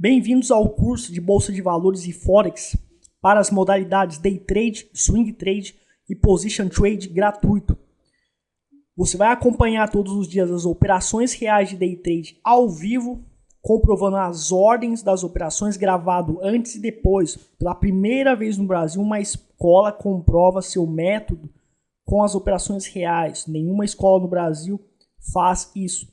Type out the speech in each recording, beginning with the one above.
Bem-vindos ao curso de Bolsa de Valores e Forex para as modalidades Day Trade, Swing Trade e Position Trade gratuito. Você vai acompanhar todos os dias as operações reais de Day Trade ao vivo, comprovando as ordens das operações, gravado antes e depois. Pela primeira vez no Brasil, uma escola comprova seu método com as operações reais. Nenhuma escola no Brasil faz isso.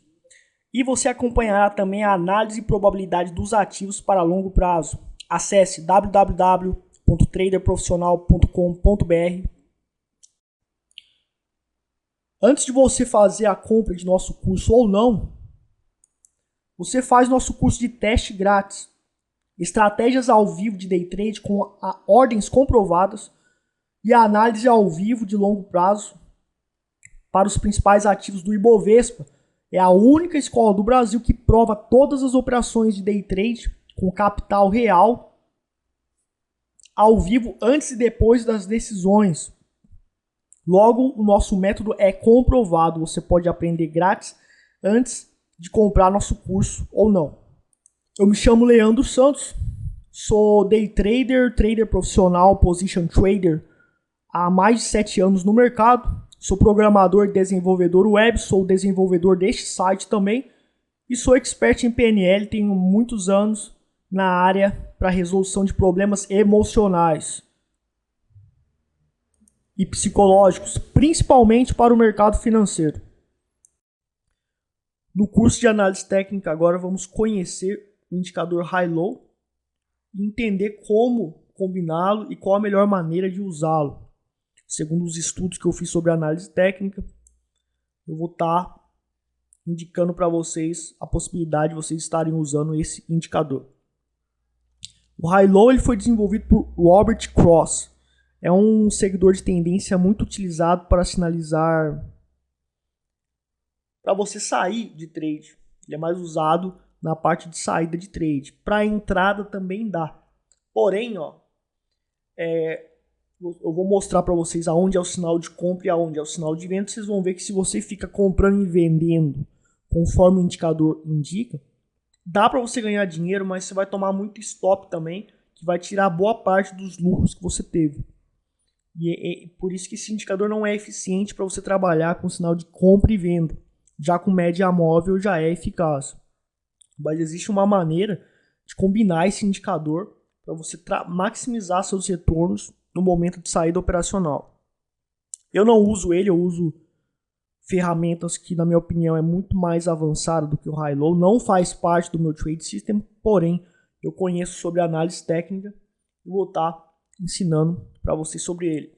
E você acompanhará também a análise e probabilidade dos ativos para longo prazo. Acesse www.traderprofissional.com.br. Antes de você fazer a compra de nosso curso ou não, você faz nosso curso de teste grátis. Estratégias ao vivo de day trade com ordens comprovadas e a análise ao vivo de longo prazo para os principais ativos do Ibovespa. É a única escola do Brasil que prova todas as operações de day trade com capital real ao vivo antes e depois das decisões. Logo, o nosso método é comprovado. Você pode aprender grátis antes de comprar nosso curso ou não. Eu me chamo Leandro Santos, sou day trader, trader profissional, position trader há mais de 7 anos no mercado. Sou programador e desenvolvedor web, sou desenvolvedor deste site também e sou expert em PNL, tenho muitos anos na área para resolução de problemas emocionais e psicológicos, principalmente para o mercado financeiro. No curso de análise técnica agora vamos conhecer o indicador High-Low e entender como combiná-lo e qual a melhor maneira de usá-lo. Segundo os estudos que eu fiz sobre análise técnica, eu vou estar indicando para vocês a possibilidade de vocês estarem usando esse indicador. O High-Low ele foi desenvolvido por Robert Cross. É um seguidor de tendência muito utilizado para sinalizar para você sair de trade. Ele é mais usado na parte de saída de trade. Para entrada também dá. Porém, eu vou mostrar para vocês aonde é o sinal de compra e aonde é o sinal de venda. Vocês vão ver que se você fica comprando e vendendo conforme o indicador indica, dá para você ganhar dinheiro, mas você vai tomar muito stop também, que vai tirar boa parte dos lucros que você teve. E é por isso que esse indicador não é eficiente para você trabalhar com sinal de compra e venda. Já com média móvel já é eficaz. Mas existe uma maneira de combinar esse indicador para você maximizar seus retornos no momento de saída operacional. Eu não uso ele, eu uso ferramentas que, na minha opinião, é muito mais avançada do que o High-Low. Não faz parte do meu trade system, porém, eu conheço sobre análise técnica e vou estar ensinando para vocês sobre ele.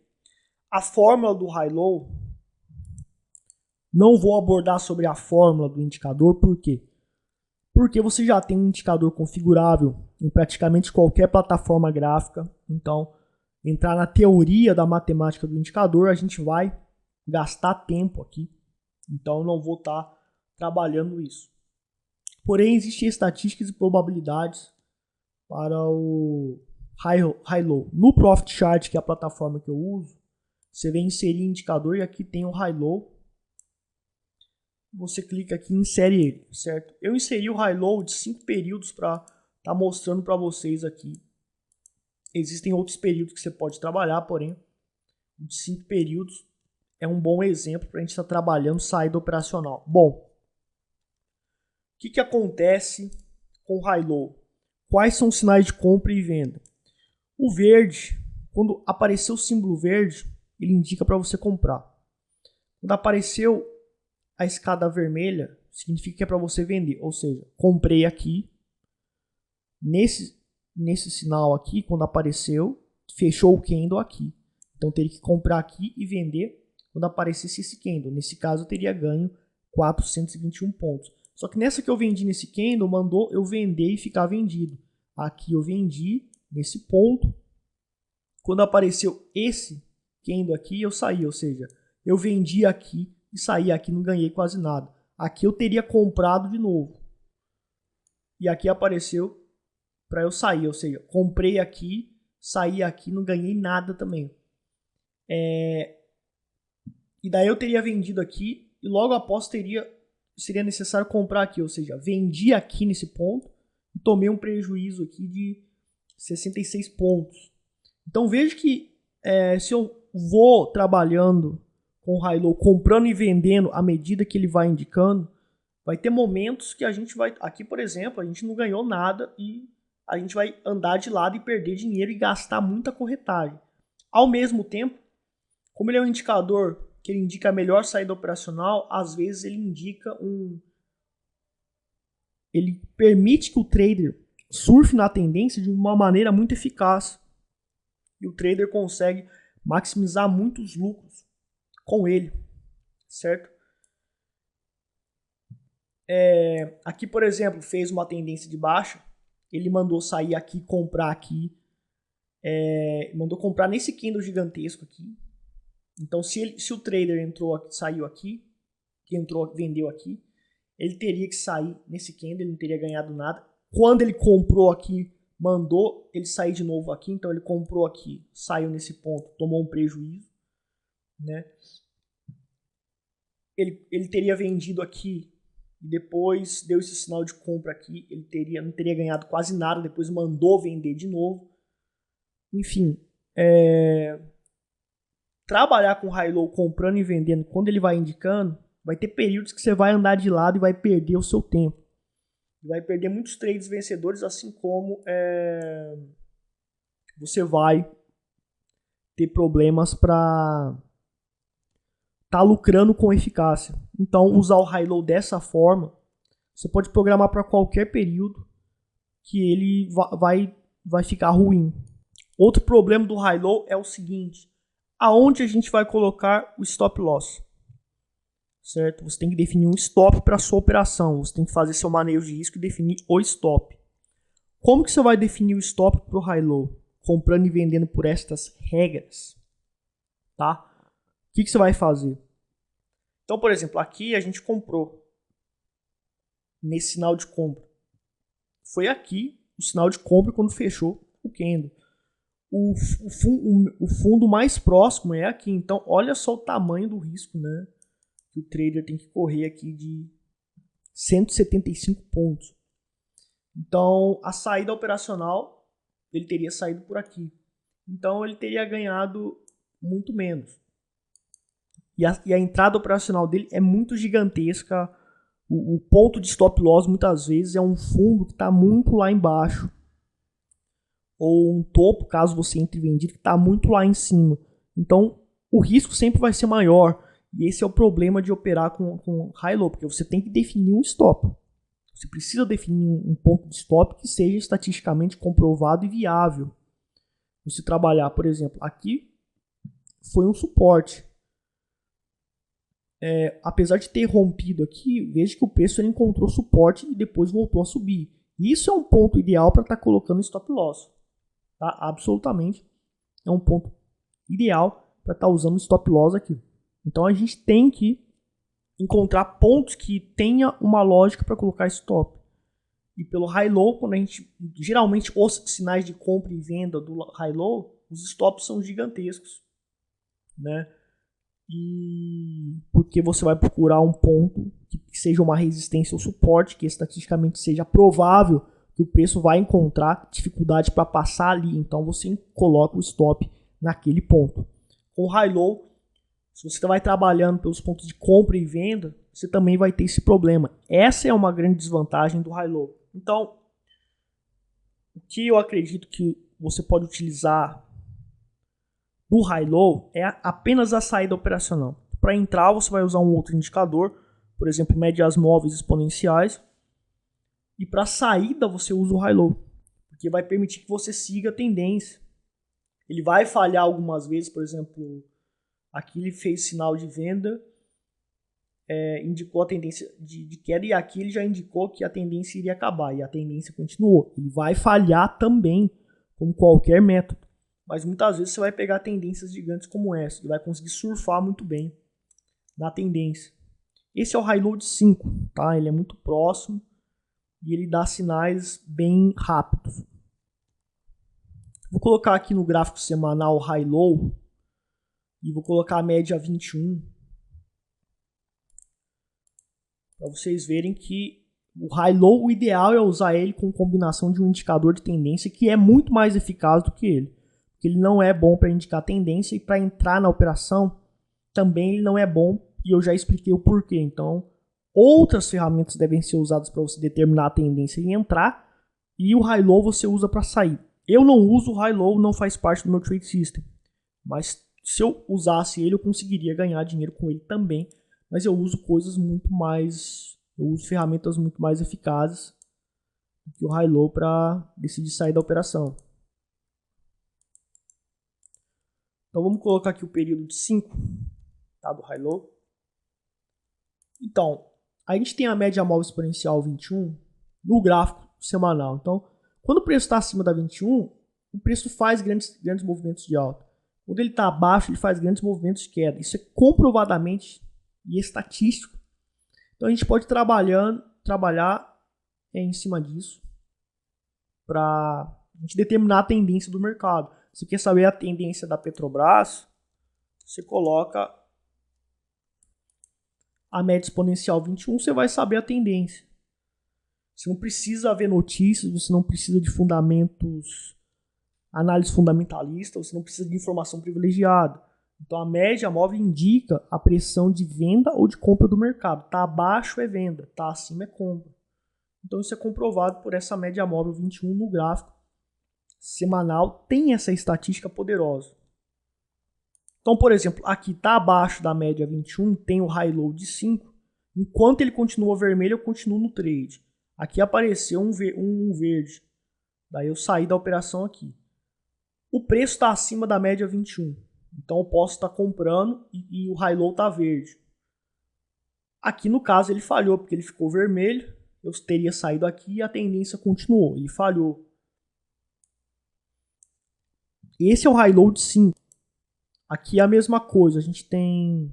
A fórmula do High-Low, não vou abordar sobre a fórmula do indicador, por quê? Porque você já tem um indicador configurável em praticamente qualquer plataforma gráfica, então entrar na teoria da matemática do indicador, a gente vai gastar tempo aqui. Então, eu não vou estar trabalhando isso. Porém, existem estatísticas e probabilidades para o High-Low. No Profit Chart, que é a plataforma que eu uso, você vem inserir indicador e aqui tem o High-Low. Você clica aqui e insere ele, certo? Eu inseri o High-Low de 5 períodos para estar mostrando para vocês aqui. Existem outros períodos que você pode trabalhar, porém, de 5 períodos é um bom exemplo para a gente estar trabalhando saída operacional. Bom, o que acontece com o High-Low? Quais são os sinais de compra e venda? O verde, quando apareceu o símbolo verde, ele indica para você comprar. Quando apareceu a escada vermelha, significa que é para você vender. Ou seja, comprei aqui, nesse sinal aqui, quando apareceu, fechou o candle aqui. Então, teria que comprar aqui e vender quando aparecesse esse candle. Nesse caso, eu teria ganho 421 pontos. Só que nessa que eu vendi nesse candle, mandou eu vender e ficar vendido. Aqui eu vendi nesse ponto. Quando apareceu esse candle aqui, eu saí. Ou seja, eu vendi aqui e saí aqui, não ganhei quase nada. Aqui eu teria comprado de novo. E aqui apareceu para eu sair. Ou seja, comprei aqui, saí aqui, não ganhei nada também. E daí eu teria vendido aqui e logo após seria necessário comprar aqui. Ou seja, vendi aqui nesse ponto e tomei um prejuízo aqui de 66 pontos. Então veja que se eu vou trabalhando com o high low, comprando e vendendo à medida que ele vai indicando, vai ter momentos que a gente vai... Aqui, por exemplo, a gente não ganhou nada e a gente vai andar de lado e perder dinheiro e gastar muita corretagem. Ao mesmo tempo, como ele é um indicador que ele indica a melhor saída operacional, às vezes ele indica ele permite que o trader surfe na tendência de uma maneira muito eficaz. E o trader consegue maximizar muitos lucros com ele, certo? Aqui, por exemplo, fez uma tendência de baixa, ele mandou sair aqui, comprar aqui, mandou comprar nesse candle gigantesco aqui. Então, se o trader saiu aqui, vendeu aqui, ele teria que sair nesse candle, ele não teria ganhado nada. Quando ele comprou aqui, mandou ele sair de novo aqui, então ele comprou aqui, saiu nesse ponto, tomou um prejuízo, né? Ele teria vendido aqui e depois deu esse sinal de compra aqui, ele não teria ganhado quase nada, depois mandou vender de novo. Enfim, trabalhar com high low, comprando e vendendo, quando ele vai indicando, vai ter períodos que você vai andar de lado e vai perder o seu tempo. Vai perder muitos trades vencedores, assim como você vai ter problemas para tá lucrando com eficácia. Então, usar o high low dessa forma, você pode programar para qualquer período que ele vai ficar ruim. Outro problema do high low é o seguinte: aonde a gente vai colocar o stop loss? Certo? Você tem que definir um stop para sua operação. Você tem que fazer seu manejo de risco e definir o stop. Como que você vai definir o stop para o high low? Comprando e vendendo por estas regras. Tá? O que você vai fazer? Então, por exemplo, aqui a gente comprou nesse sinal de compra. Foi aqui o sinal de compra quando fechou o candle. O fundo mais próximo é aqui. Então, olha só o tamanho do risco, né? Que o trader tem que correr aqui de 175 pontos. Então, a saída operacional, ele teria saído por aqui. Então, ele teria ganhado muito menos. E a entrada operacional dele é muito gigantesca. O ponto de stop loss, muitas vezes, é um fundo que está muito lá embaixo. Ou um topo, caso você entre vendido, que está muito lá em cima. Então, o risco sempre vai ser maior. E esse é o problema de operar com high low, porque você tem que definir um stop. Você precisa definir um ponto de stop que seja estatisticamente comprovado e viável. Você trabalhar, por exemplo, aqui foi um suporte. Apesar de ter rompido aqui, veja que o preço ele encontrou suporte e depois voltou a subir. Isso é um ponto ideal para estar colocando stop loss. Tá? Absolutamente é um ponto ideal para estar usando stop loss aqui. Então a gente tem que encontrar pontos que tenha uma lógica para colocar stop. E pelo high low, quando a gente geralmente os sinais de compra e venda do high low, os stops são gigantescos, né? E porque você vai procurar um ponto que seja uma resistência ou suporte, que estatisticamente seja provável que o preço vai encontrar dificuldade para passar ali. Então você coloca o stop naquele ponto. Com o high low, se você vai trabalhando pelos pontos de compra e venda, você também vai ter esse problema. Essa é uma grande desvantagem do high low. Então, o que eu acredito que você pode utilizar do high low é apenas a saída operacional. Para entrar, você vai usar um outro indicador, por exemplo, médias móveis exponenciais. E para saída, você usa o high low, porque vai permitir que você siga a tendência. Ele vai falhar algumas vezes, por exemplo, aqui ele fez sinal de venda, indicou a tendência de queda, e aqui ele já indicou que a tendência iria acabar, e a tendência continuou. Ele vai falhar também, como qualquer método, mas muitas vezes você vai pegar tendências gigantes como essa, e vai conseguir surfar muito bem na tendência. Esse é o high low de 5, tá? Ele é muito próximo, e ele dá sinais bem rápidos. Vou colocar aqui no gráfico semanal o high low, e vou colocar a média 21, para vocês verem que O high-low, o ideal é usar ele com combinação de um indicador de tendência que é muito mais eficaz do que ele. Porque ele não é bom para indicar tendência e para entrar na operação também ele não é bom e eu já expliquei o porquê. Então, outras ferramentas devem ser usadas para você determinar a tendência e entrar e o high-low você usa para sair. Eu não uso o high-low, não faz parte do meu trade system. Mas se eu usasse ele, eu conseguiria ganhar dinheiro com ele também. Mas eu uso coisas muito mais... Eu uso ferramentas muito mais eficazes do que o high-low para decidir sair da operação. Então vamos colocar aqui o período de 5, tá, do high-low. Então, a gente tem a média móvel exponencial 21 no gráfico semanal. Então, quando o preço está acima da 21, o preço faz grandes movimentos de alta. Quando ele está abaixo, ele faz grandes movimentos de queda. Isso é comprovadamente e estatístico. Então a gente pode trabalhar em cima disso para a gente determinar a tendência do mercado. Se quer saber a tendência da Petrobras, você coloca a média exponencial 21, você vai saber a tendência. Você não precisa ver notícias, você não precisa de fundamentos, análise fundamentalista, você não precisa de informação privilegiada. Então a média móvel indica a pressão de venda ou de compra do mercado. Está abaixo é venda, está acima é compra. Então isso é comprovado por essa média móvel 21 no gráfico semanal. Tem essa estatística poderosa. Então, por exemplo, aqui está abaixo da média 21, tem o high-low de 5. Enquanto ele continua vermelho, eu continuo no trade. Aqui apareceu um verde. Daí eu saí da operação aqui. O preço está acima da média 21. Então eu posso estar comprando e o high-low está verde. Aqui no caso ele falhou, porque ele ficou vermelho. Eu teria saído aqui e a tendência continuou. Ele falhou. Esse é o high-low de 5. Aqui é a mesma coisa. A gente tem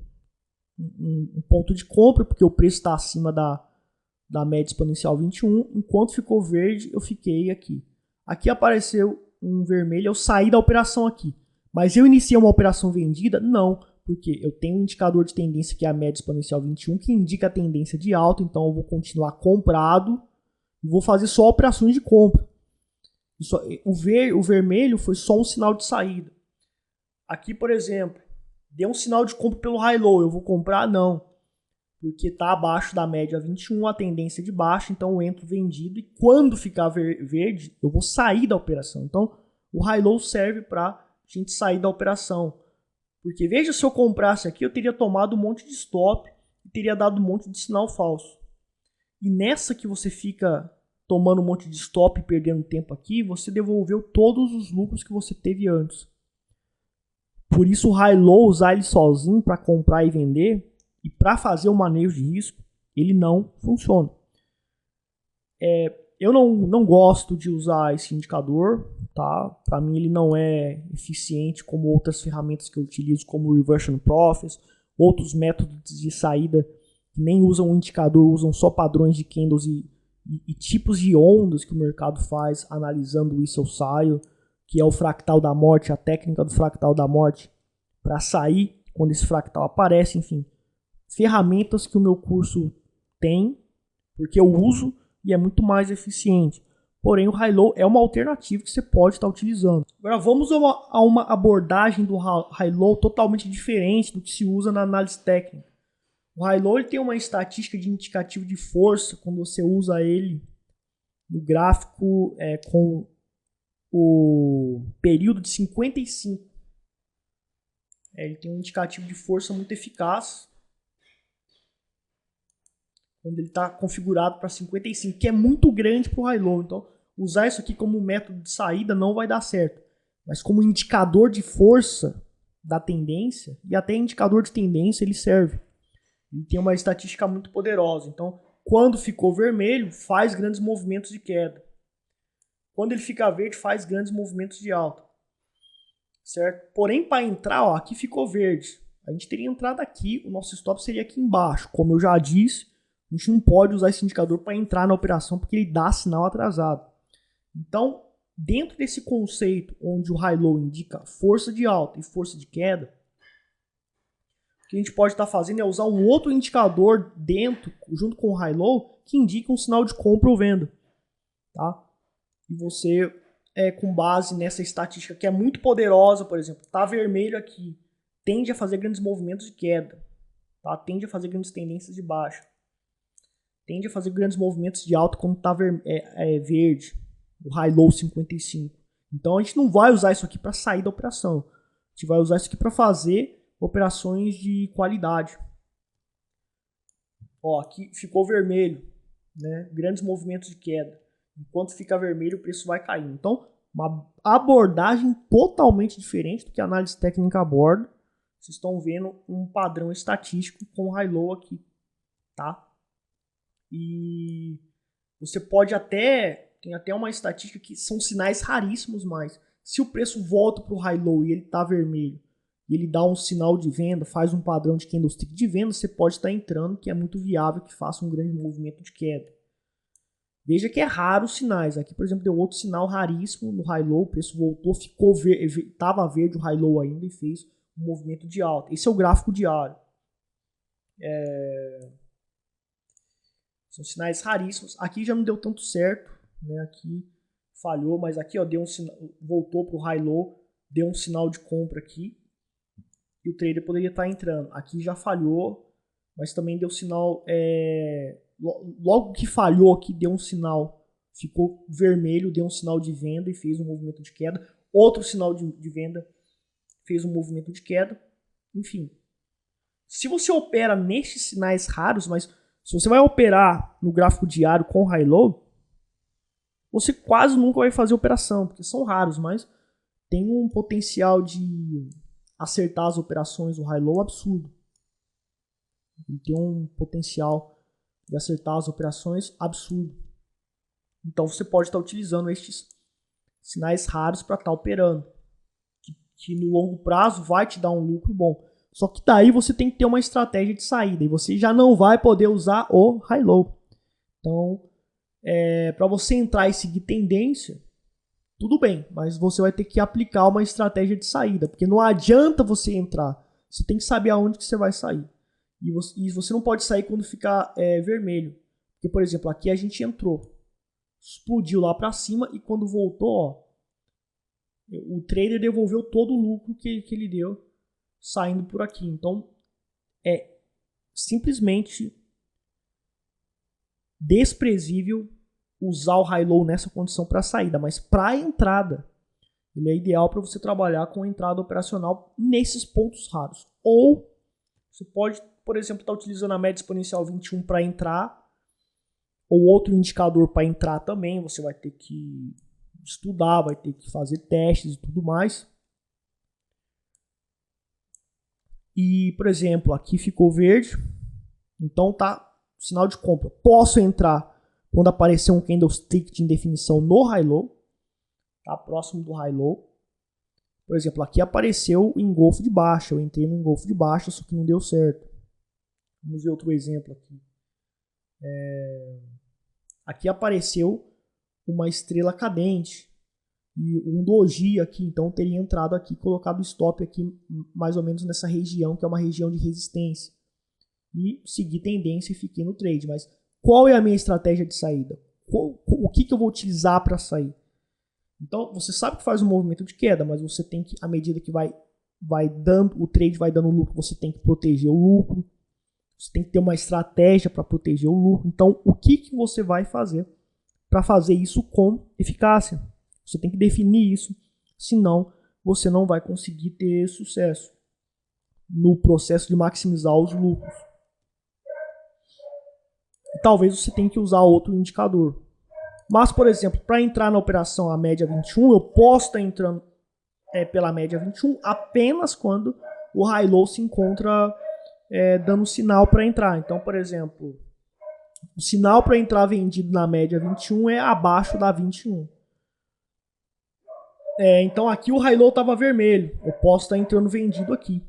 um ponto de compra, porque o preço está acima da média exponencial 21. Enquanto ficou verde, eu fiquei aqui. Aqui apareceu um vermelho, eu saí da operação aqui. Mas eu iniciei uma operação vendida? Não, porque eu tenho um indicador de tendência que é a média exponencial 21, que indica a tendência de alta, então eu vou continuar comprado e vou fazer só operações de compra. O vermelho foi só um sinal de saída. Aqui, por exemplo, deu um sinal de compra pelo high-low, eu vou comprar? Não, porque está abaixo da média 21, a tendência de baixa, então eu entro vendido e quando ficar verde, eu vou sair da operação. Então, o high-low serve para a gente sair da operação. Porque veja, se eu comprasse aqui, eu teria tomado um monte de stop e teria dado um monte de sinal falso. E nessa que você fica tomando um monte de stop e perdendo tempo aqui, você devolveu todos os lucros que você teve antes. Por isso o high-low, usar ele sozinho para comprar e vender e para fazer o manejo de risco, ele não funciona. Eu não gosto de usar esse indicador, tá? Para mim ele não é eficiente como outras ferramentas que eu utilizo, como o Reversion Profits, outros métodos de saída que nem usam um indicador, usam só padrões de candles e tipos de ondas que o mercado faz. Analisando isso eu saio, que é o fractal da morte, a técnica do fractal da morte, para sair quando esse fractal aparece. Enfim, ferramentas que o meu curso tem, porque eu uso e é muito mais eficiente. Porém, o high-low é uma alternativa que você pode estar utilizando. Agora vamos a uma abordagem do high-low totalmente diferente do que se usa na análise técnica. O high-low tem uma estatística de indicativo de força quando você usa ele no gráfico com o período de 55. Ele tem um indicativo de força muito eficaz quando ele está configurado para 55, que é muito grande para o high-low. Então, usar isso aqui como método de saída não vai dar certo. Mas como indicador de força da tendência, e até indicador de tendência ele serve. Ele tem uma estatística muito poderosa. Então, quando ficou vermelho, faz grandes movimentos de queda. Quando ele fica verde, faz grandes movimentos de alta. Certo? Porém, para entrar, aqui ficou verde. A gente teria entrado aqui, o nosso stop seria aqui embaixo. Como eu já disse, a gente não pode usar esse indicador para entrar na operação porque ele dá sinal atrasado. Então, dentro desse conceito onde o high-low indica força de alta e força de queda, o que a gente pode estar fazendo é usar um outro indicador dentro, junto com o high-low, que indica um sinal de compra ou venda. Tá? E você, com base nessa estatística que é muito poderosa, por exemplo, tá vermelho aqui, tende a fazer grandes movimentos de queda, tá? Tende a fazer grandes tendências de baixa, tende a fazer grandes movimentos de alta quando tá verde, o high-low 55. Então a gente não vai usar isso aqui para sair da operação, a gente vai usar isso aqui para fazer operações de qualidade. Ó, aqui ficou vermelho, né? Grandes movimentos de queda. Enquanto fica vermelho, o preço vai caindo. Então, uma abordagem totalmente diferente do que a análise técnica aborda. Vocês estão vendo um padrão estatístico com high-low aqui, tá? E você pode tem até uma estatística que são sinais raríssimos, mas se o preço volta para o high-low e ele está vermelho, e ele dá um sinal de venda, faz um padrão de candlestick de venda, você pode estar entrando, que é muito viável que faça um grande movimento de queda. Veja que é raro os sinais. Aqui, por exemplo, deu outro sinal raríssimo no high-low, o preço voltou, estava verde o high-low ainda e fez um movimento de alta. Esse é o gráfico diário. São sinais raríssimos. Aqui já não deu tanto certo, né? Aqui falhou, mas aqui ó, deu um sinal, voltou para o high-low, deu um sinal de compra aqui. E o trader poderia estar entrando. Aqui já falhou, mas também deu sinal. Logo que falhou aqui, deu um sinal. Ficou vermelho, deu um sinal de venda e fez um movimento de queda. Outro sinal de venda fez um movimento de queda. Enfim. Se você opera nestes sinais raros, mas se você vai operar no gráfico diário com high-low, você quase nunca vai fazer operação, porque são raros, mas tem um potencial de acertar as operações do high-low absurdo. Ele tem um potencial de acertar as operações absurdo. Então você pode estar utilizando estes sinais raros para estar operando, que no longo prazo vai te dar um lucro bom. Só que daí você tem que ter uma estratégia de saída e você já não vai poder usar o high-low. Então, para você entrar e seguir tendência, tudo bem, mas você vai ter que aplicar uma estratégia de saída, porque não adianta você entrar, você tem que saber aonde que você vai sair. E você não pode sair quando ficar vermelho. Porque, por exemplo, aqui a gente entrou, explodiu lá para cima e quando voltou, ó, o trader devolveu todo o lucro que ele deu saindo por aqui. Então, é simplesmente desprezível usar o high-low nessa condição para saída, mas para entrada, ele é ideal para você trabalhar com entrada operacional nesses pontos raros. Ou você pode, por exemplo, estar utilizando a média exponencial 21 para entrar, ou outro indicador para entrar também. Você vai ter que estudar, vai ter que fazer testes e tudo mais. E, por exemplo, aqui ficou verde, então tá sinal de compra. Posso entrar quando aparecer um candlestick de indefinição no high-low, tá próximo do high-low. Por exemplo, aqui apareceu o engolfo de baixa. Eu entrei no engolfo de baixa, só que não deu certo. Vamos ver outro exemplo aqui. Aqui apareceu uma estrela cadente e um doji aqui, então teria entrado aqui, colocado o stop aqui mais ou menos nessa região, que é uma região de resistência. E segui tendência e fiquei no trade. Mas qual é a minha estratégia de saída? O que eu vou utilizar para sair? Então, você sabe que faz um movimento de queda, mas você tem que, à medida que vai dando, o trade vai dando lucro, você tem que proteger o lucro. Você tem que ter uma estratégia para proteger o lucro. Então, o que você vai fazer para fazer isso com eficácia? Você tem que definir isso, senão você não vai conseguir ter sucesso no processo de maximizar os lucros. E talvez você tenha que usar outro indicador. Mas, por exemplo, para entrar na operação a média 21, eu posso estar entrando pela média 21 apenas quando o high-low se encontra dando sinal para entrar. Então, por exemplo, o sinal para entrar vendido na média 21 é abaixo da 21. Então aqui o high-low estava vermelho. Eu posso estar entrando vendido aqui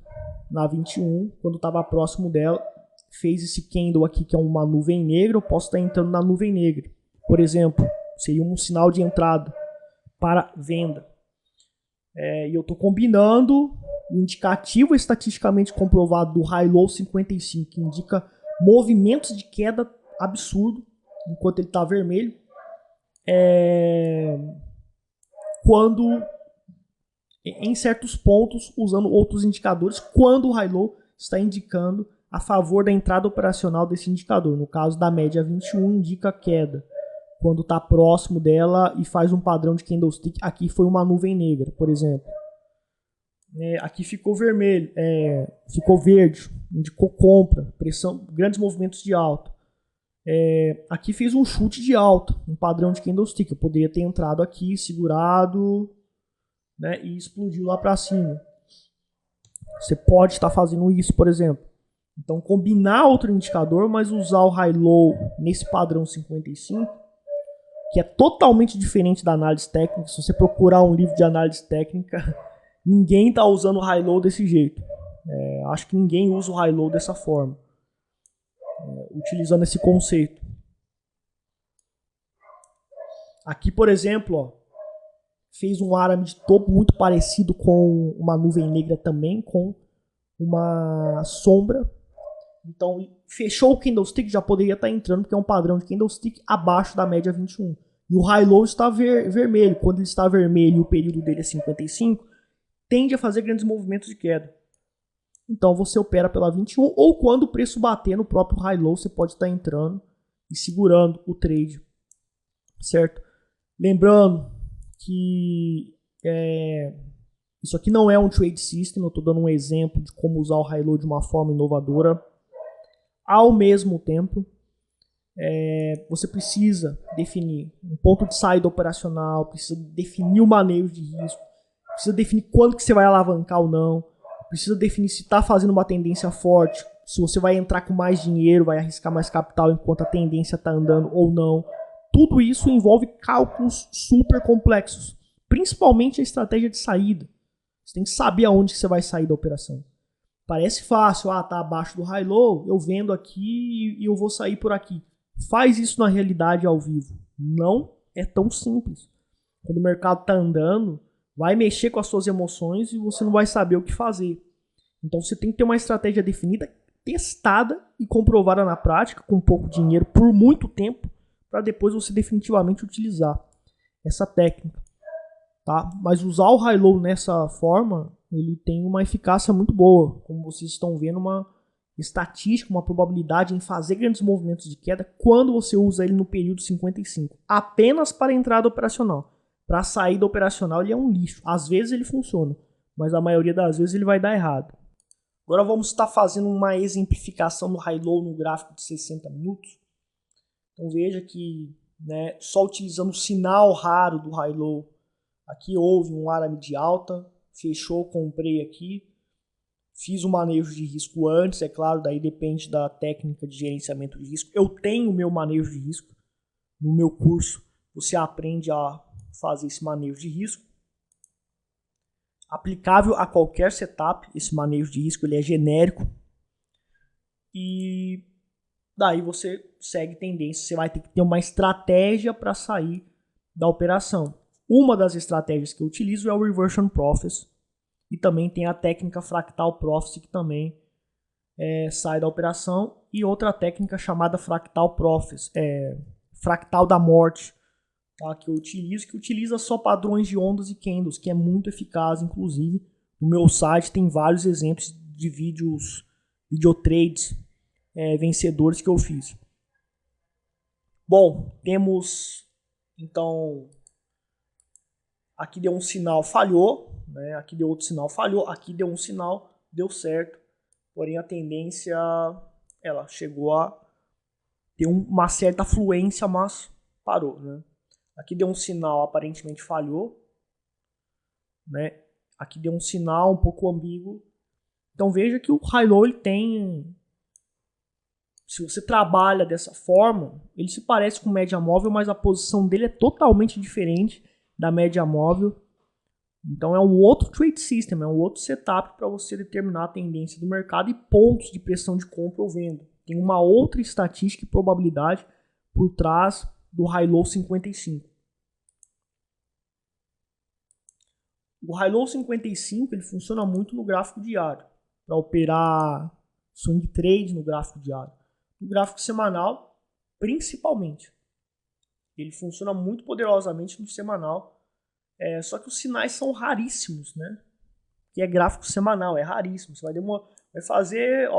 na 21, quando estava próximo dela. Fez esse candle aqui que é uma nuvem negra. Eu posso estar entrando na nuvem negra. Por exemplo, seria um sinal de entrada para venda. E eu estou combinando O indicativo estatisticamente comprovado do High Low 55, que indica movimentos de queda absurdo, enquanto ele está vermelho, quando, em certos pontos, usando outros indicadores, quando o High Low está indicando a favor da entrada operacional desse indicador. No caso da média 21, indica queda. Quando está próximo dela e faz um padrão de candlestick, aqui foi uma nuvem negra, por exemplo. Aqui ficou vermelho, ficou verde, indicou compra, pressão, grandes movimentos de alta. Aqui fez um chute de alta, um padrão de candlestick. Eu poderia ter entrado aqui, segurado, né, e explodiu lá para cima. Você pode estar fazendo isso, por exemplo. Então, combinar outro indicador, mas usar o high-low nesse padrão 55, que é totalmente diferente da análise técnica. Se você procurar um livro de análise técnica, ninguém está usando o high-low desse jeito. Acho que ninguém usa o high-low dessa forma, utilizando esse conceito. Aqui, por exemplo, ó, fez um arame de topo muito parecido com uma nuvem negra também, com uma sombra. Então, fechou o candlestick, já poderia estar entrando, porque é um padrão de candlestick abaixo da média 21. E o high-low está vermelho. Quando ele está vermelho e o período dele é 55, tende a fazer grandes movimentos de queda. Então, você opera pela 21, ou quando o preço bater no próprio high-low, você pode estar entrando e segurando o trade. Certo? Lembrando que isso aqui não é um trade system, eu estou dando um exemplo de como usar o high-low de uma forma inovadora. Ao mesmo tempo, você precisa definir um ponto de saída operacional, precisa definir o manejo de risco, precisa definir quando que você vai alavancar ou não, precisa definir se está fazendo uma tendência forte, se você vai entrar com mais dinheiro, vai arriscar mais capital enquanto a tendência está andando ou não. Tudo isso envolve cálculos super complexos, principalmente a estratégia de saída. Você tem que saber aonde que você vai sair da operação. Parece fácil, tá abaixo do high-low, eu vendo aqui e eu vou sair por aqui. Faz isso na realidade ao vivo. Não é tão simples. Quando o mercado está andando, vai mexer com as suas emoções e você não vai saber o que fazer. Então você tem que ter uma estratégia definida, testada e comprovada na prática, com pouco dinheiro, por muito tempo, para depois você definitivamente utilizar essa técnica. Tá? Mas usar o high-low nessa forma, ele tem uma eficácia muito boa. Como vocês estão vendo, uma estatística, uma probabilidade em fazer grandes movimentos de queda quando você usa ele no período 55. Apenas para a entrada operacional. Para a saída operacional ele é um lixo. Às vezes ele funciona, mas a maioria das vezes ele vai dar errado. Agora vamos estar fazendo uma exemplificação do high-low no gráfico de 60 minutos. Então veja que, né, só utilizando o sinal raro do high-low, aqui houve um arame de alta, fechou, comprei aqui, fiz o manejo de risco antes, é claro, daí depende da técnica de gerenciamento de risco. Eu tenho o meu manejo de risco, no meu curso você aprende a fazer esse manejo de risco. Aplicável a qualquer setup, esse manejo de risco ele é genérico. E daí você segue tendência, você vai ter que ter uma estratégia para sair da operação. Uma das estratégias que eu utilizo é o Reversion Profits. E também tem a técnica Fractal Profits, que também sai da operação. E outra técnica chamada Fractal Profits, Fractal da Morte, tá? Que eu utilizo, que utiliza só padrões de ondas e candles, que é muito eficaz, inclusive. No meu site tem vários exemplos de videotrades vencedores que eu fiz. Bom, temos então... Aqui deu um sinal, falhou, né? Aqui deu outro sinal, falhou. Aqui deu um sinal, deu certo. Porém, a tendência, ela chegou a ter uma certa fluência, mas parou, né? Aqui deu um sinal, aparentemente falhou, né? Aqui deu um sinal um pouco ambíguo. Então veja que o high-low ele tem... Se você trabalha dessa forma, ele se parece com média móvel, mas a posição dele é totalmente diferente da média móvel. Então é um outro trade system, é um outro setup para você determinar a tendência do mercado e pontos de pressão de compra ou venda. Tem uma outra estatística e probabilidade por trás do high-low 55. O High Low 55 ele funciona muito no gráfico diário, para operar swing trade no gráfico diário. No gráfico semanal, principalmente. Ele funciona muito poderosamente no semanal. Só que os sinais são raríssimos, né? Que é gráfico semanal, é raríssimo. Você vai fazer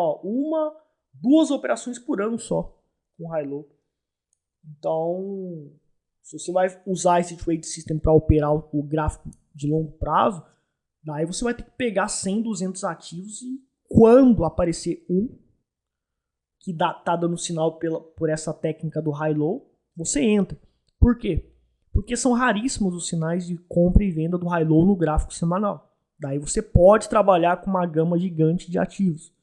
duas operações por ano só com High Low. Então, se você vai usar esse trade system para operar o gráfico de longo prazo, daí você vai ter que pegar 100, 200 ativos e quando aparecer um que tá dando sinal por essa técnica do High Low, você entra. Por quê? Porque são raríssimos os sinais de compra e venda do High Low no gráfico semanal. Daí você pode trabalhar com uma gama gigante de ativos.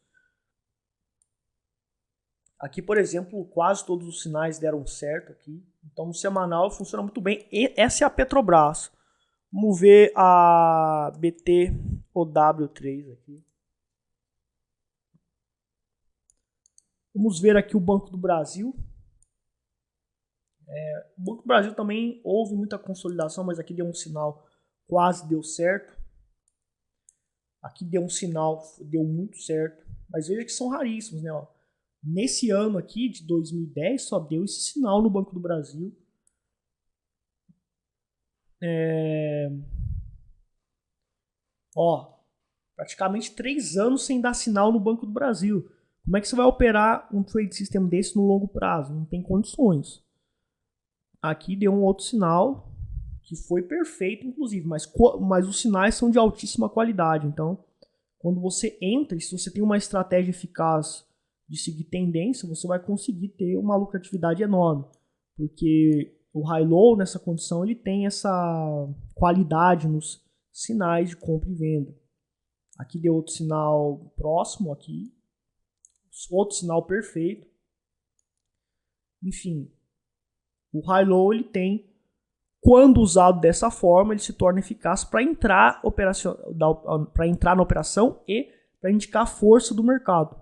Aqui, por exemplo, quase todos os sinais deram certo aqui. Então, no semanal funciona muito bem. E essa é a Petrobras. Vamos ver a BTOW3 aqui. Vamos ver aqui o Banco do Brasil. O Banco do Brasil também houve muita consolidação, mas aqui deu um sinal, quase deu certo. Aqui deu um sinal, deu muito certo. Mas veja que são raríssimos, né? Nesse ano aqui, de 2010, só deu esse sinal no Banco do Brasil. Praticamente 3 anos sem dar sinal no Banco do Brasil. Como é que você vai operar um trade system desse no longo prazo? Não tem condições. Aqui deu um outro sinal que foi perfeito, inclusive, mas os sinais são de altíssima qualidade. Então, quando você entra, e se você tem uma estratégia eficaz de seguir tendência, você vai conseguir ter uma lucratividade enorme. Porque o High Low, nessa condição, ele tem essa qualidade nos sinais de compra e venda. Aqui deu outro sinal próximo, aqui. Outro sinal perfeito. Enfim, o High Low ele tem, quando usado dessa forma, ele se torna eficaz para entrar na operação e para indicar a força do mercado.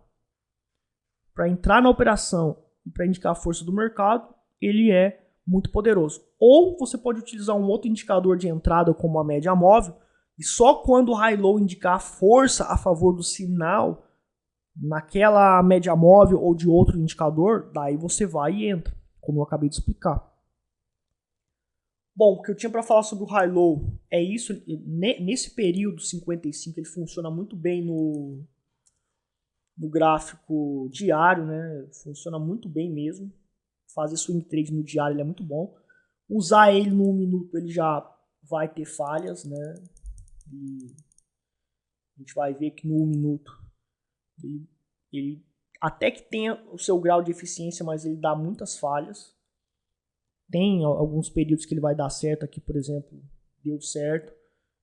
Para entrar na operação e para indicar a força do mercado, ele é muito poderoso. Ou você pode utilizar um outro indicador de entrada, como a média móvel, e só quando o High Low indicar a força a favor do sinal naquela média móvel ou de outro indicador, daí você vai e entra, como eu acabei de explicar. Bom, o que eu tinha para falar sobre o High Low é isso. Nesse período 55 ele funciona muito bem no gráfico diário, né? Funciona muito bem mesmo. Fazer swing trade no diário ele é muito bom. Usar ele no 1 minuto ele já vai ter falhas, né? E a gente vai ver que no 1 minuto ele até que tenha o seu grau de eficiência, mas ele dá muitas falhas. Tem alguns períodos que ele vai dar certo, aqui por exemplo deu certo.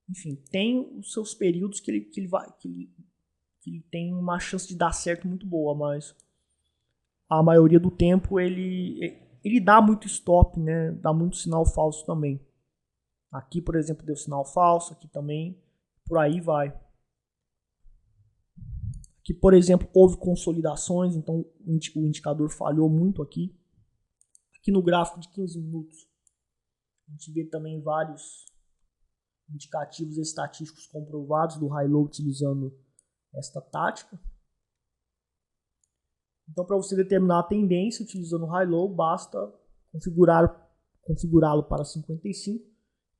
Enfim, tem os seus períodos que ele tem uma chance de dar certo muito boa, mas a maioria do tempo ele dá muito stop, né? Dá muito sinal falso também. Aqui, por exemplo, deu sinal falso, aqui também, por aí vai. Aqui, por exemplo, houve consolidações, então o indicador falhou muito aqui. Aqui no gráfico de 15 minutos, a gente vê também vários indicativos estatísticos comprovados do High Low utilizando esta tática. Então, para você determinar a tendência utilizando o High Low, basta configurá-lo para 55.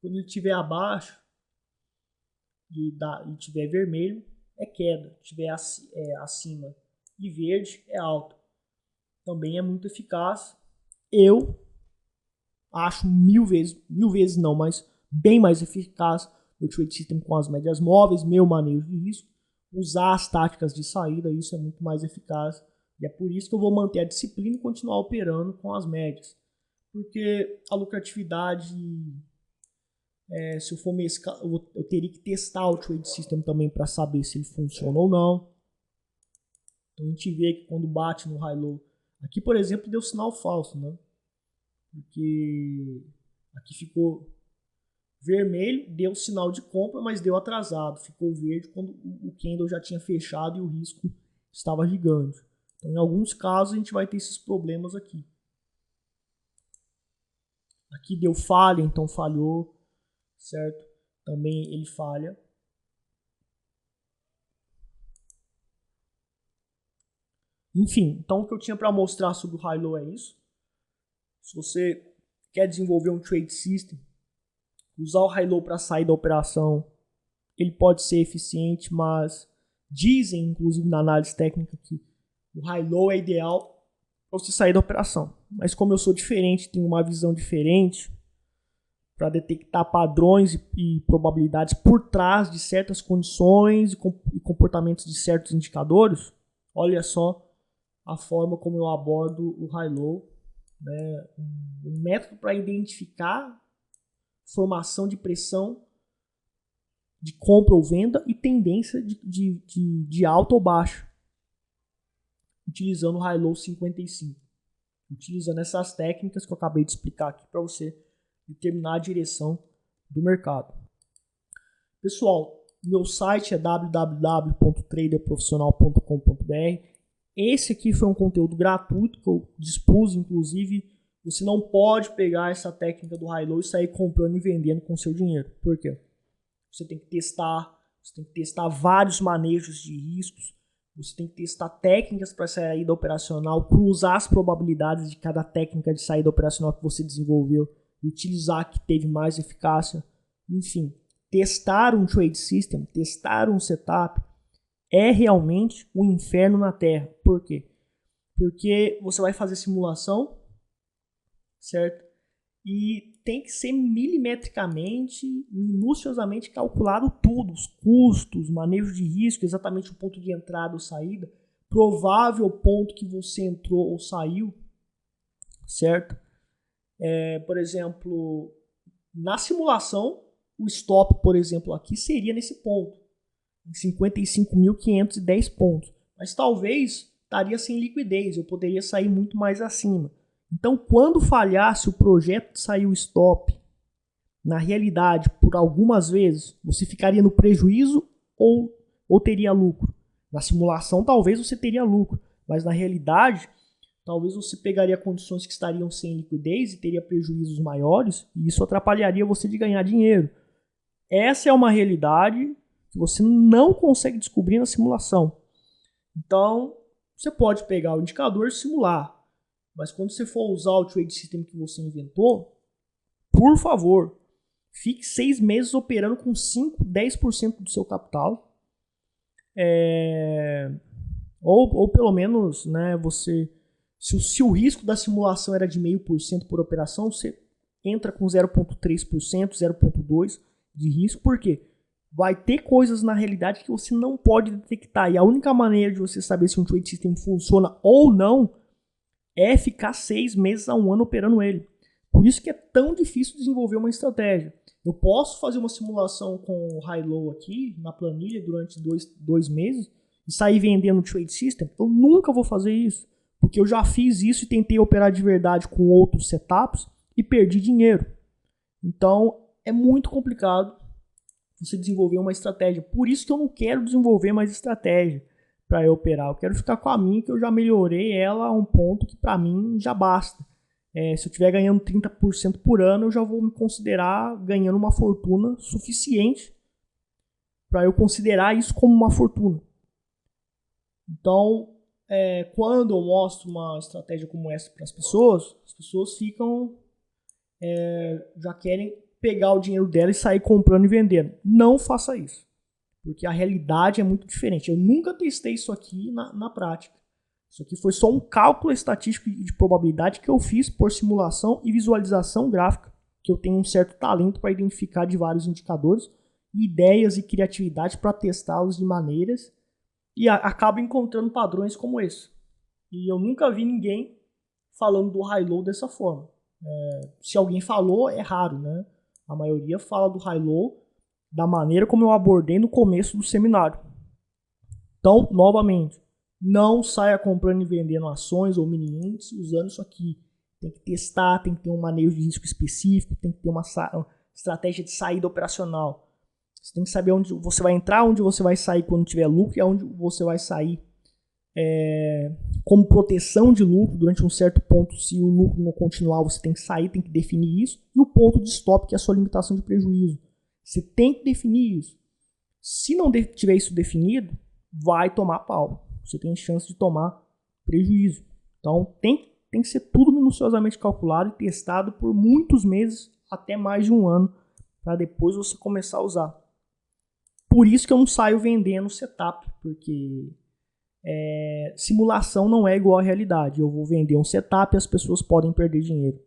Quando ele estiver abaixo e estiver vermelho, é queda. Se estiver acima e verde, é alta. Também é muito eficaz. Eu acho mil vezes não, mas bem mais eficaz o trade system com as médias móveis, meu manejo de risco. Usar as táticas de saída, isso é muito mais eficaz. E é por isso que eu vou manter a disciplina e continuar operando com as médias. Porque a lucratividade, se eu for mesclar, eu teria que testar o trade system também para saber se ele funciona ou não. Então a gente vê que quando bate no High Low, aqui por exemplo deu sinal falso, né? Porque aqui ficou vermelho, deu sinal de compra, mas deu atrasado. Ficou verde quando o candle já tinha fechado e o risco estava gigante. Então, em alguns casos, a gente vai ter esses problemas aqui. Aqui deu falha, então falhou, certo? também ele falha. Enfim, então o que eu tinha para mostrar sobre o high-low é isso. Se você quer desenvolver um trade system, usar o high-low para sair da operação, ele pode ser eficiente, mas dizem, inclusive na análise técnica, que o high-low é ideal para você sair da operação. Mas como eu sou diferente, tenho uma visão diferente para detectar padrões e probabilidades por trás de certas condições e comportamentos de certos indicadores, olha só a forma como eu abordo o high-low, né? Um método para identificar formação de pressão de compra ou venda e tendência de alta ou baixa, utilizando o high-low 55. Utilizando essas técnicas que eu acabei de explicar aqui para você determinar a direção do mercado. Pessoal, meu site é www.traderprofissional.com.br. Esse aqui foi um conteúdo gratuito que eu dispus, inclusive você não pode pegar essa técnica do high-low e sair comprando e vendendo com seu dinheiro. Por quê? Você tem que testar vários manejos de riscos, você tem que testar técnicas para saída operacional, cruzar as probabilidades de cada técnica de saída operacional que você desenvolveu e utilizar a que teve mais eficácia. Enfim, testar um trade system, testar um setup é realmente um inferno na Terra. Por quê? Porque você vai fazer simulação, certo? E tem que ser milimetricamente, minuciosamente calculado tudo, os custos, manejo de risco, exatamente o ponto de entrada ou saída, provável ponto que você entrou ou saiu, certo? Por exemplo, na simulação, o stop, por exemplo, aqui seria nesse ponto, em 55.510 pontos, mas talvez estaria sem liquidez, eu poderia sair muito mais acima. Então, quando falhasse o projeto de sair o stop, na realidade, por algumas vezes, você ficaria no prejuízo ou teria lucro. Na simulação, talvez você teria lucro, mas na realidade, talvez você pegaria condições que estariam sem liquidez e teria prejuízos maiores, e isso atrapalharia você de ganhar dinheiro. Essa é uma realidade que você não consegue descobrir na simulação. Então, você pode pegar o indicador e simular. Mas quando você for usar o trade system que você inventou, por favor, fique 6 meses operando com 5, 10% do seu capital. Ou pelo menos, né, você, se o risco da simulação era de 0,5% por operação, você entra com 0,3%, 0,2% de risco. Por quê? Vai ter coisas na realidade que você não pode detectar. E a única maneira de você saber se um trade system funciona ou não é ficar 6 meses a 1 ano operando ele. Por isso que é tão difícil desenvolver uma estratégia. Eu posso fazer uma simulação com o high-low aqui na planilha durante 2 meses e sair vendendo o trade system. Eu nunca vou fazer isso, porque eu já fiz isso e tentei operar de verdade com outros setups e perdi dinheiro. Então é muito complicado você desenvolver uma estratégia. Por isso que eu não quero desenvolver mais estratégia para eu operar. Eu quero ficar com a minha, que eu já melhorei ela a um ponto que para mim já basta. Se eu estiver ganhando 30% por ano, eu já vou me considerar ganhando uma fortuna suficiente para eu considerar isso como uma fortuna. Então, quando eu mostro uma estratégia como essa para as pessoas ficam, já querem pegar o dinheiro dela e sair comprando e vendendo. Não faça isso, porque a realidade é muito diferente. Eu nunca testei isso aqui na prática. Isso aqui foi só um cálculo estatístico de probabilidade que eu fiz por simulação e visualização gráfica, que eu tenho um certo talento para identificar de vários indicadores, ideias e criatividade para testá-los de maneiras, e acabo encontrando padrões como esse. E eu nunca vi ninguém falando do high-low dessa forma. Se alguém falou, é raro, né? A maioria fala do high-low da maneira como eu abordei no começo do seminário. Então, novamente, não saia comprando e vendendo ações ou mini índices usando isso aqui. Tem que testar, tem que ter um manejo de risco específico, tem que ter uma estratégia de saída operacional. Você tem que saber onde você vai entrar, onde você vai sair quando tiver lucro e aonde você vai sair como proteção de lucro durante um certo ponto. Se o lucro não continuar, você tem que sair, tem que definir isso. E o ponto de stop, que é a sua limitação de prejuízo. Você tem que definir isso. Se não tiver isso definido, vai tomar pau. Você tem chance de tomar prejuízo. Então tem que ser tudo minuciosamente calculado e testado por muitos meses, até mais de um ano, para depois você começar a usar. Por isso que eu não saio vendendo setup, porque simulação não é igual à realidade. Eu vou vender um setup e as pessoas podem perder dinheiro.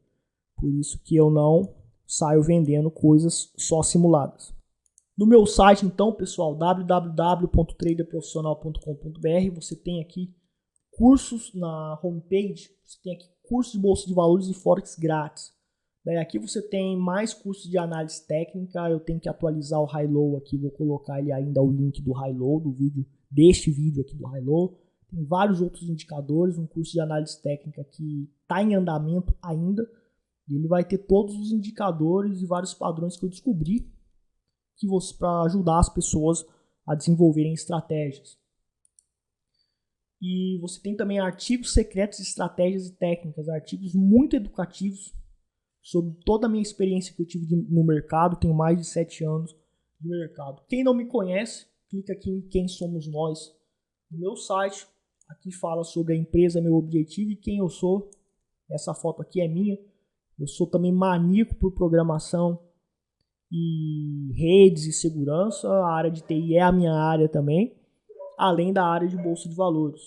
Por isso que eu não saio vendendo coisas só simuladas. No meu site, então, pessoal, www.traderprofissional.com.br, você tem aqui cursos na homepage, você tem aqui cursos de bolsa de valores e forex grátis. Daí aqui você tem mais cursos de análise técnica, eu tenho que atualizar o high-low aqui, vou colocar ele ainda o link do high-low, deste vídeo aqui do high-low. Tem vários outros indicadores, um curso de análise técnica que está em andamento ainda, e ele vai ter todos os indicadores e vários padrões que eu descobri para ajudar as pessoas a desenvolverem estratégias. E você tem também artigos secretos de estratégias e técnicas, artigos muito educativos sobre toda a minha experiência que eu tive no mercado. Tenho mais de 7 anos de mercado. Quem não me conhece, clica aqui em Quem Somos Nós no meu site. Aqui fala sobre a empresa, meu objetivo e quem eu sou. Essa foto aqui é minha. Eu sou também maníaco por programação e redes e segurança. A área de TI é a minha área também, além da área de bolsa de valores.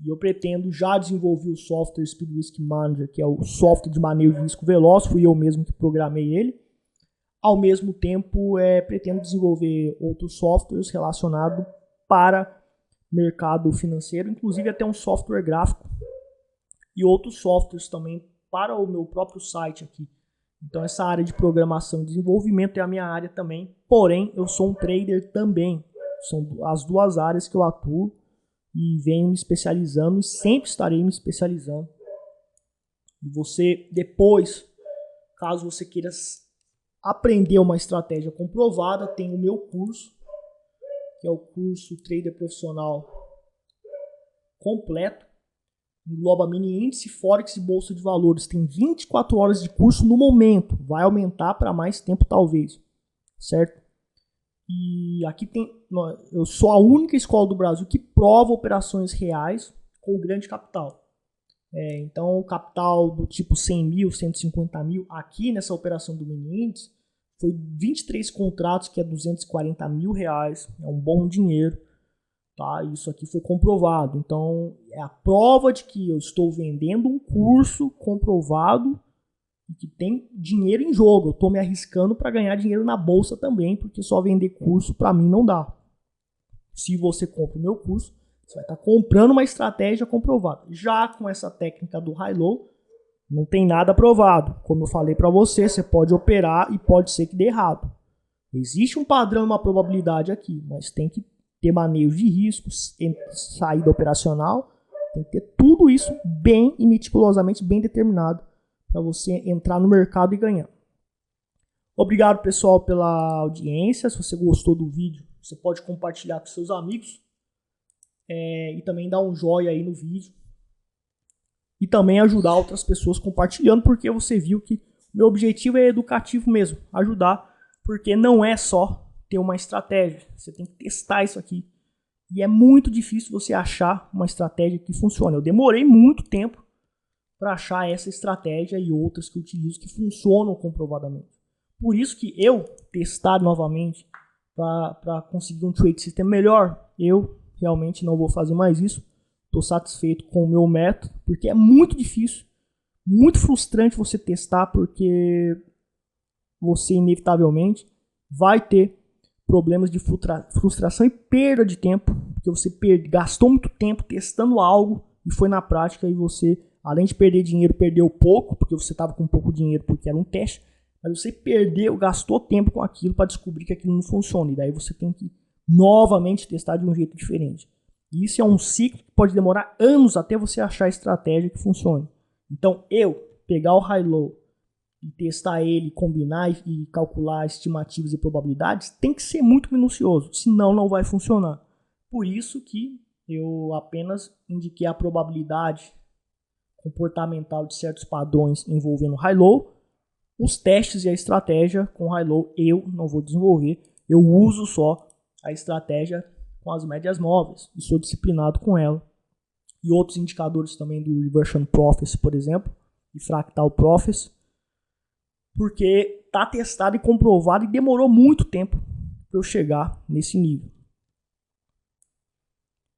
E eu pretendo já desenvolver o software Speed Risk Manager, que é o software de manejo de risco veloz, fui eu mesmo que programei ele. Ao mesmo tempo, pretendo desenvolver outros softwares relacionados para mercado financeiro, inclusive até um software gráfico e outros softwares também para o meu próprio site aqui. Então essa área de programação e desenvolvimento é a minha área também, porém eu sou um trader também. São as duas áreas que eu atuo e venho me especializando e sempre estarei me especializando. E você depois, caso você queira aprender uma estratégia comprovada, tem o meu curso, que é o curso Trader Profissional completo. Engloba mini índice, forex e bolsa de valores. Tem 24 horas de curso no momento. Vai aumentar para mais tempo talvez, certo? E aqui eu sou a única escola do Brasil que prova operações reais com grande capital. Então o capital do tipo 100 mil, 150 mil, aqui nessa operação do mini índice, foi 23 contratos, que é 240 mil reais. É um bom dinheiro. Tá? Isso aqui foi comprovado. Então, é a prova de que eu estou vendendo um curso comprovado e que tem dinheiro em jogo. Eu estou me arriscando para ganhar dinheiro na bolsa também, porque só vender curso para mim não dá. Se você compra o meu curso, você vai estar comprando uma estratégia comprovada. Já com essa técnica do high-low, não tem nada provado. Como eu falei para você, você pode operar e pode ser que dê errado. Existe um padrão e uma probabilidade aqui, mas tem que ter manejo de riscos, saída operacional, tem que ter tudo isso bem e meticulosamente bem determinado para você entrar no mercado e ganhar. Obrigado, pessoal, pela audiência. Se você gostou do vídeo, você pode compartilhar com seus amigos e também dar um joinha aí no vídeo e também ajudar outras pessoas compartilhando, porque você viu que o meu objetivo é educativo mesmo, ajudar, porque não é só ter uma estratégia, você tem que testar isso aqui. E é muito difícil você achar uma estratégia que funcione. Eu demorei muito tempo para achar essa estratégia e outras que eu utilizo que funcionam comprovadamente. Por isso que eu testar novamente para conseguir um trade system melhor, eu realmente não vou fazer mais isso. Estou satisfeito com o meu método, porque é muito difícil, muito frustrante você testar, porque você inevitavelmente vai ter problemas de frustração e perda de tempo, porque você gastou muito tempo testando algo e foi na prática e você, além de perder dinheiro, perdeu pouco, porque você estava com pouco dinheiro porque era um teste, mas você gastou tempo com aquilo para descobrir que aquilo não funciona, e daí você tem que novamente testar de um jeito diferente. E isso é um ciclo que pode demorar anos até você achar a estratégia que funcione. Então pegar o high-low e testar ele, combinar e calcular estimativas e probabilidades, tem que ser muito minucioso, senão não vai funcionar. Por isso que eu apenas indiquei a probabilidade comportamental de certos padrões envolvendo high-low, Os testes e a estratégia com high-low eu não vou desenvolver. Eu uso só a estratégia com as médias móveis e sou disciplinado com ela. E outros indicadores também do Reversion Prophecy, por exemplo, e Fractal Prophecy, porque está testado e comprovado e demorou muito tempo para eu chegar nesse nível.